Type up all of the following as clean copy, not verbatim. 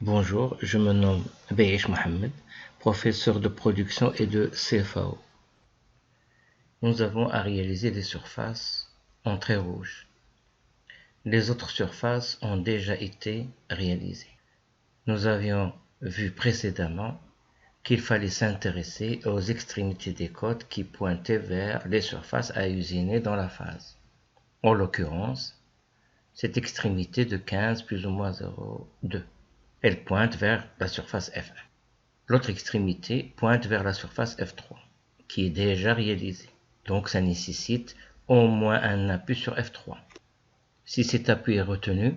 Bonjour, je me nomme Bayesh Mohamed, professeur de production et de CFAO. Nous avons à réaliser des surfaces en trait rouge. Les autres surfaces ont déjà été réalisées. Nous avions vu précédemment qu'il fallait s'intéresser aux extrémités des côtes qui pointaient vers les surfaces à usiner dans la phase. En l'occurrence, cette extrémité de 15 plus ou moins 0,2. Elle pointe vers la surface F1. L'autre extrémité pointe vers la surface F3, qui est déjà réalisée. Donc ça nécessite au moins un appui sur F3. Si cet appui est retenu,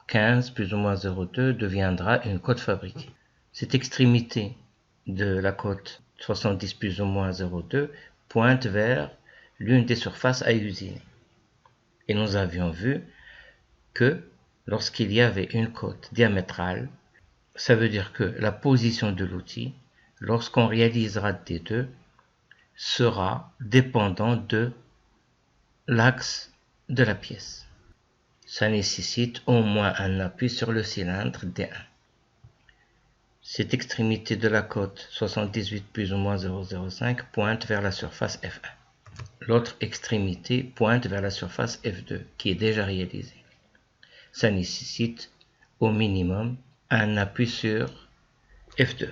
15 plus ou moins 0,2 deviendra une côte fabriquée. Cette extrémité de la côte 70 plus ou moins 0,2 pointe vers l'une des surfaces à usiner. Et nous avions vu que lorsqu'il y avait une côte diamétrale, ça veut dire que la position de l'outil, lorsqu'on réalisera des deux, sera dépendant de l'axe de la pièce. Ça nécessite au moins un appui sur le cylindre D1. Cette extrémité de la côte 78 plus ou moins 0,05 pointe vers la surface F1. L'autre extrémité pointe vers la surface F2 qui est déjà réalisée. Ça nécessite au minimum un appui sur F2.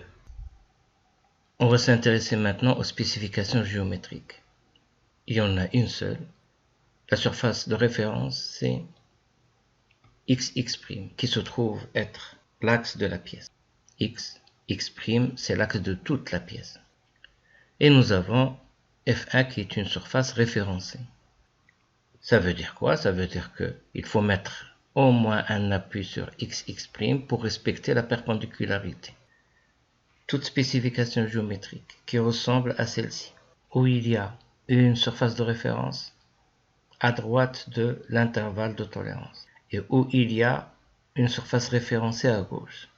On va s'intéresser maintenant aux spécifications géométriques. Il y en a une seule. La surface de référence, c'est XX', qui se trouve être l'axe de la pièce. X', c'est l'axe de toute la pièce. Et nous avons F1 qui est une surface référencée. Ça veut dire quoi? Ça veut dire qu'il faut mettre au moins un appui sur XX' pour respecter la perpendicularité. Toute spécification géométrique qui ressemble à celle-ci, où il y a une surface de référence à droite de l'intervalle de tolérance et où il y a une surface référencée à gauche.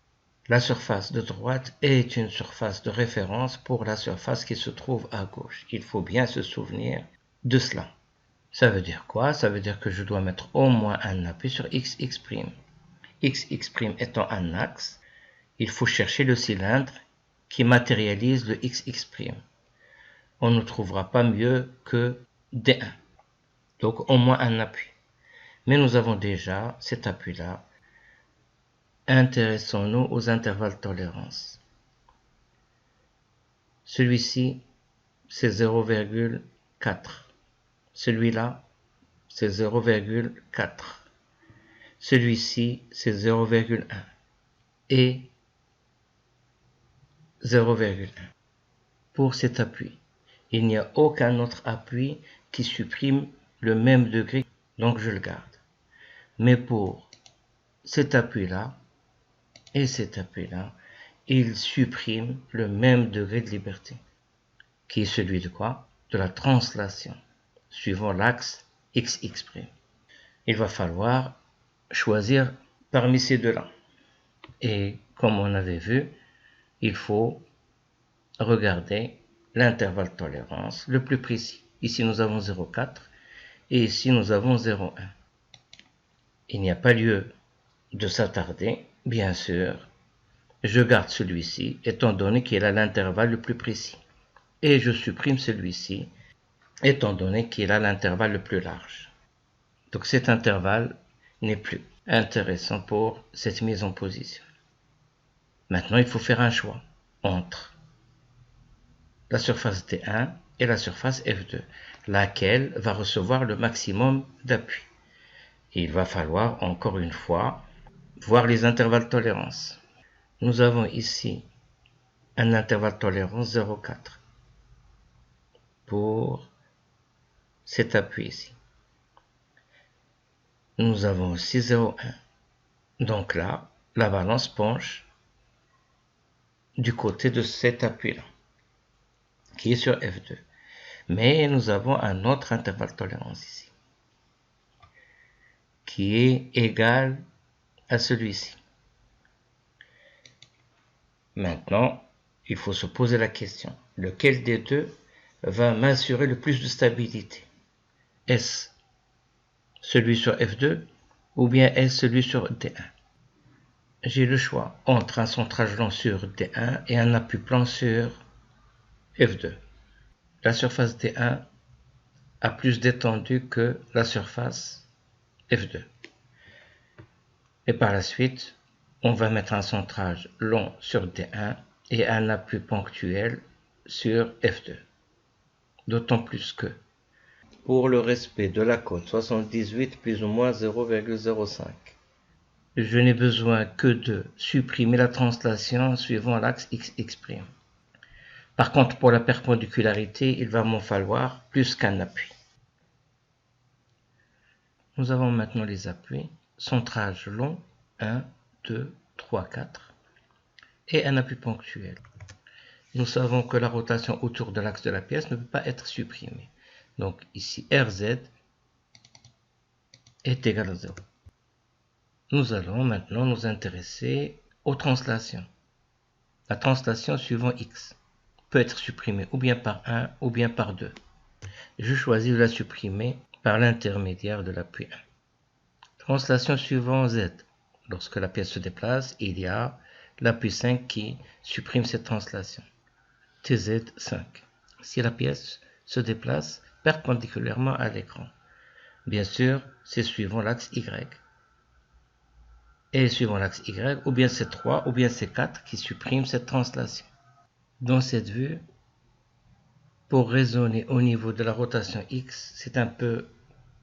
La surface de droite est une surface de référence pour la surface qui se trouve à gauche. Il faut bien se souvenir de cela. Ça veut dire quoi? Ça veut dire que je dois mettre au moins un appui sur XX'. XX' étant un axe, il faut chercher le cylindre qui matérialise le XX'. On ne trouvera pas mieux que D1. Donc au moins un appui. Mais nous avons déjà cet appui-là. Intéressons-nous aux intervalles de tolérance. Celui-ci, c'est 0,4. Celui-là, c'est 0,4. Celui-ci, c'est 0,1. Et 0,1. Pour cet appui, il n'y a aucun autre appui qui supprime le même degré, donc je le garde. Mais pour cet appui-là et cet appui-là, il supprime le même degré de liberté, qui est celui de quoi? De la translation, suivant l'axe XX'. Il va falloir choisir parmi ces deux-là. Et comme on avait vu, il faut regarder l'intervalle de tolérance le plus précis. Ici, nous avons 0,4 et ici, nous avons 0,1. Il n'y a pas lieu de s'attarder, bien sûr. Je garde celui-ci, étant donné qu'il a l'intervalle le plus précis. Et je supprime celui-ci, étant donné qu'il a l'intervalle le plus large. Donc cet intervalle n'est plus intéressant pour cette mise en position. Maintenant, il faut faire un choix entre la surface D1 et la surface F2, laquelle va recevoir le maximum d'appui. Il va falloir encore une fois voir les intervalles de tolérance. Nous avons ici un intervalle de tolérance 0,4 pour cet appui ici. Nous avons aussi 0,1. Donc là, la balance penche du côté de cet appui-là, qui est sur F2. Mais nous avons un autre intervalle de tolérance ici, qui est égal à celui-ci. Maintenant, il faut se poser la question, lequel des deux va m'assurer le plus de stabilité? Est-ce celui sur F2 ou bien est-ce celui sur D1? j'ai le choix entre un centrage long sur D1 et un appui plan sur F2. La surface D1 a plus d'étendue que la surface F2. Et par la suite, on va mettre un centrage long sur D1 et un appui ponctuel sur F2. D'autant plus que, pour le respect de la cote 78 plus ou moins 0,05, je n'ai besoin que de supprimer la translation suivant l'axe XX'. Par contre, pour la perpendicularité, il va m'en falloir plus qu'un appui. Nous avons maintenant les appuis. Centrage long, 1, 2, 3, 4. Et un appui ponctuel. Nous savons que la rotation autour de l'axe de la pièce ne peut pas être supprimée. Donc ici, RZ est égal à 0. Nous allons maintenant nous intéresser aux translations. La translation suivant X peut être supprimée ou bien par 1 ou bien par 2. Je choisis de la supprimer par l'intermédiaire de l'appui 1. Translation suivant Z. Lorsque la pièce se déplace, il y a l'appui 5 qui supprime cette translation. TZ5. Si la pièce se déplace perpendiculairement à l'écran. Bien sûr, c'est suivant l'axe Y. Et suivant l'axe Y, ou bien c'est 3 ou bien c'est 4 qui supprime cette translation. Dans cette vue, pour raisonner au niveau de la rotation X, c'est un peu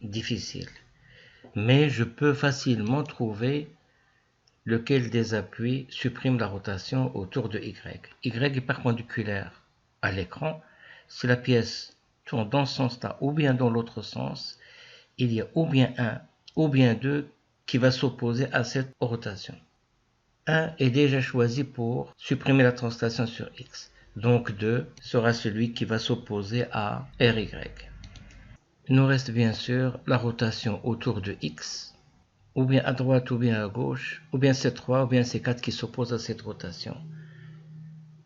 difficile. Mais je peux facilement trouver lequel des appuis supprime la rotation autour de Y. Y est perpendiculaire à l'écran. Si la pièce tourne dans ce sens-là ou bien dans l'autre sens, il y a ou bien 1 ou bien 2 qui va s'opposer à cette rotation. 1 est déjà choisi pour supprimer la translation sur X. Donc 2 sera celui qui va s'opposer à RY. Il nous reste bien sûr la rotation autour de X, ou bien à droite ou bien à gauche, ou bien c'est 3 ou bien c'est 4 qui s'opposent à cette rotation.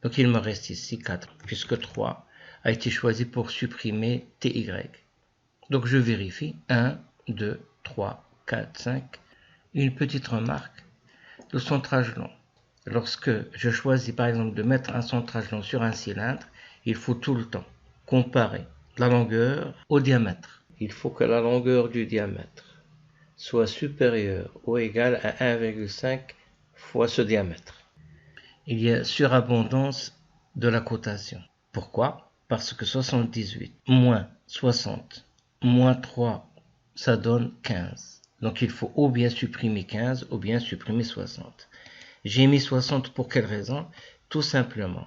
Donc il me reste ici 4, puisque 3 a été choisi pour supprimer TY. Donc je vérifie, 1, 2, 3, 4, 5. Une petite remarque, le centrage long. Lorsque je choisis par exemple de mettre un centrage long sur un cylindre, il faut tout le temps comparer la longueur au diamètre. Il faut que la longueur du diamètre soit supérieure ou égale à 1,5 fois ce diamètre. Il y a surabondance de la cotation. Pourquoi? Parce que 78 moins 60 moins 3, ça donne 15. Donc il faut ou bien supprimer 15 ou bien supprimer 60. J'ai mis 60 pour quelle raison? Tout simplement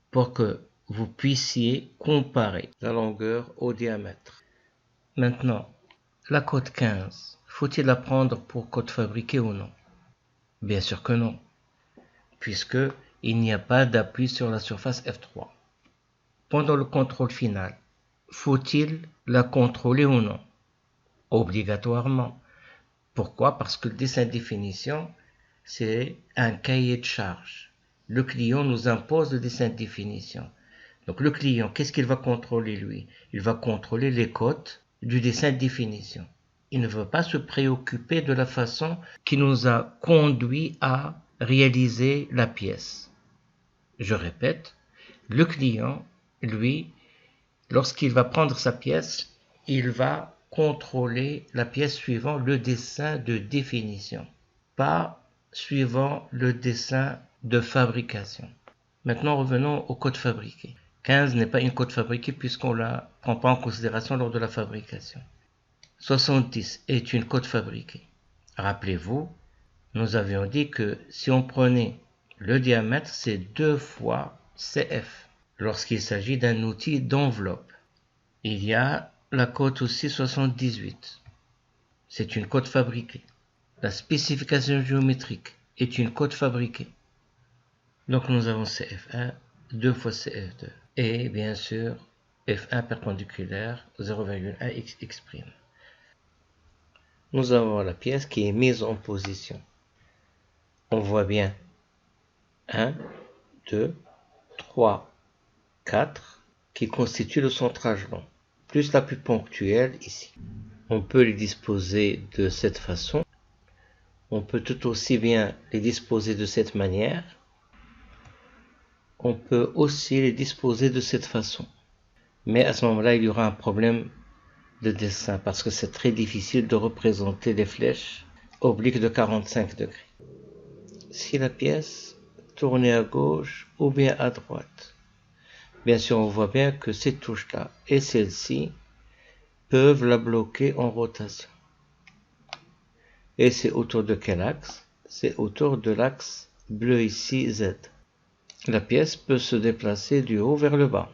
pour que vous puissiez comparer la longueur au diamètre. Maintenant, la cote 15, faut-il la prendre pour cote fabriquée ou non? Bien sûr que non, puisque il n'y a pas d'appui sur la surface F3. Pendant le contrôle final, faut-il la contrôler ou non? Obligatoirement. Pourquoi? Parce que le dessin de définition, c'est un cahier de charge. Le client nous impose le dessin de définition. Donc le client, qu'est-ce qu'il va contrôler lui? Il va contrôler les cotes du dessin de définition. Il ne va pas se préoccuper de la façon qui nous a conduit à réaliser la pièce. Je répète, le client, lui, lorsqu'il va prendre sa pièce, il va contrôler la pièce suivant le dessin de définition, pas suivant le dessin de fabrication. Maintenant, revenons au code fabriqué. 15 n'est pas une cote fabriquée puisqu'on ne la prend pas en considération lors de la fabrication. 70 est une cote fabriquée. Rappelez-vous, nous avions dit que si on prenait le diamètre, c'est 2 fois CF lorsqu'il s'agit d'un outil d'enveloppe. Il y a la cote aussi 78. C'est une cote fabriquée. La spécification géométrique est une cote fabriquée. Donc nous avons CF1, 2 fois CF2. Et bien sûr, F1 perpendiculaire, 0,1x'. Nous avons la pièce qui est mise en position. On voit bien 1, 2, 3, 4 qui constituent le centrage long, plus l'appui ponctuel ici. On peut les disposer de cette façon. On peut tout aussi bien les disposer de cette manière. On peut aussi les disposer de cette façon. Mais à ce moment-là, il y aura un problème de dessin parce que c'est très difficile de représenter les flèches obliques de 45 degrés. Si la pièce tournait à gauche ou bien à droite, bien sûr, on voit bien que ces touches-là et celles-ci peuvent la bloquer en rotation. Et c'est autour de quel axe? C'est autour de l'axe bleu ici, Z. La pièce peut se déplacer du haut vers le bas.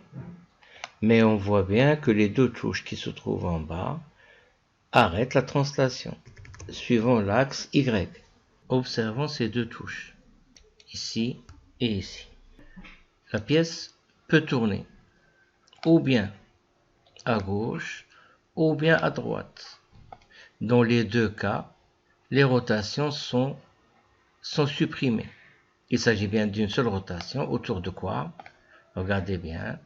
Mais on voit bien que les deux touches qui se trouvent en bas arrêtent la translation, suivant l'axe Y. Observons ces deux touches, ici et ici. La pièce peut tourner ou bien à gauche ou bien à droite. Dans les deux cas, les rotations sont supprimées. Il s'agit bien d'une seule rotation. Autour de quoi? Regardez bien.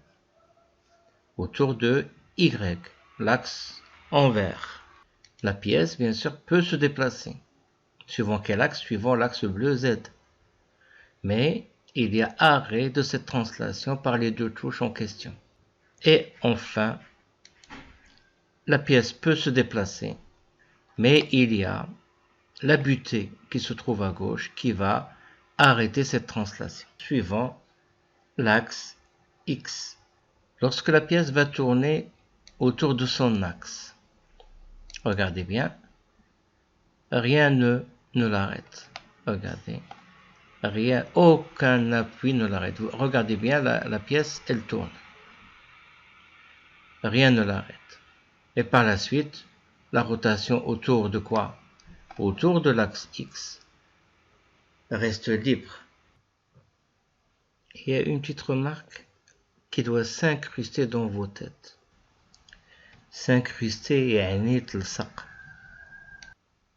Autour de Y, l'axe envers. La pièce, bien sûr, peut se déplacer. Suivant quel axe? Suivant l'axe bleu Z. Mais il y a arrêt de cette translation par les deux touches en question. Et enfin, la pièce peut se déplacer, mais il y a la butée qui se trouve à gauche qui va arrêter cette translation, suivant l'axe X. Lorsque la pièce va tourner autour de son axe, regardez bien, rien ne l'arrête. Regardez, rien, aucun appui ne l'arrête. Regardez bien, la pièce, elle tourne. Rien ne l'arrête. Et par la suite, la rotation autour de quoi? Autour de l'axe X reste libre. Il y a une petite remarque qui doit s'incruster dans vos têtes. S'incruster يعني تلصق.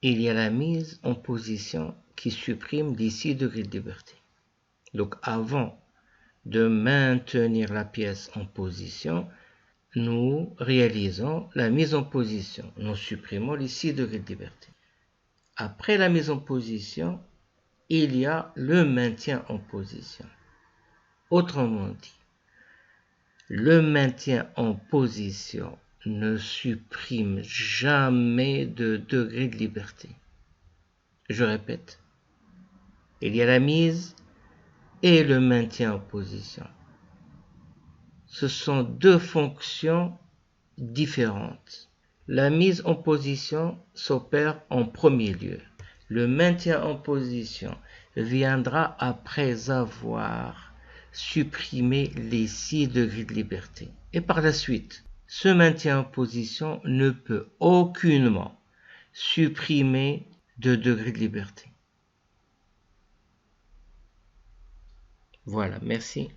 Il y a la mise en position qui supprime les 6 degrés de liberté. Donc avant de maintenir la pièce en position, nous réalisons la mise en position. Nous supprimons les 6 degrés de liberté. Après la mise en position, il y a le maintien en position. Autrement dit, le maintien en position ne supprime jamais de degré de liberté. Je répète, il y a la mise et le maintien en position. Ce sont deux fonctions différentes. La mise en position s'opère en premier lieu. Le maintien en position viendra après avoir supprimé les 6 degrés de liberté. Et par la suite, ce maintien en position ne peut aucunement supprimer de degrés de liberté. Voilà, merci.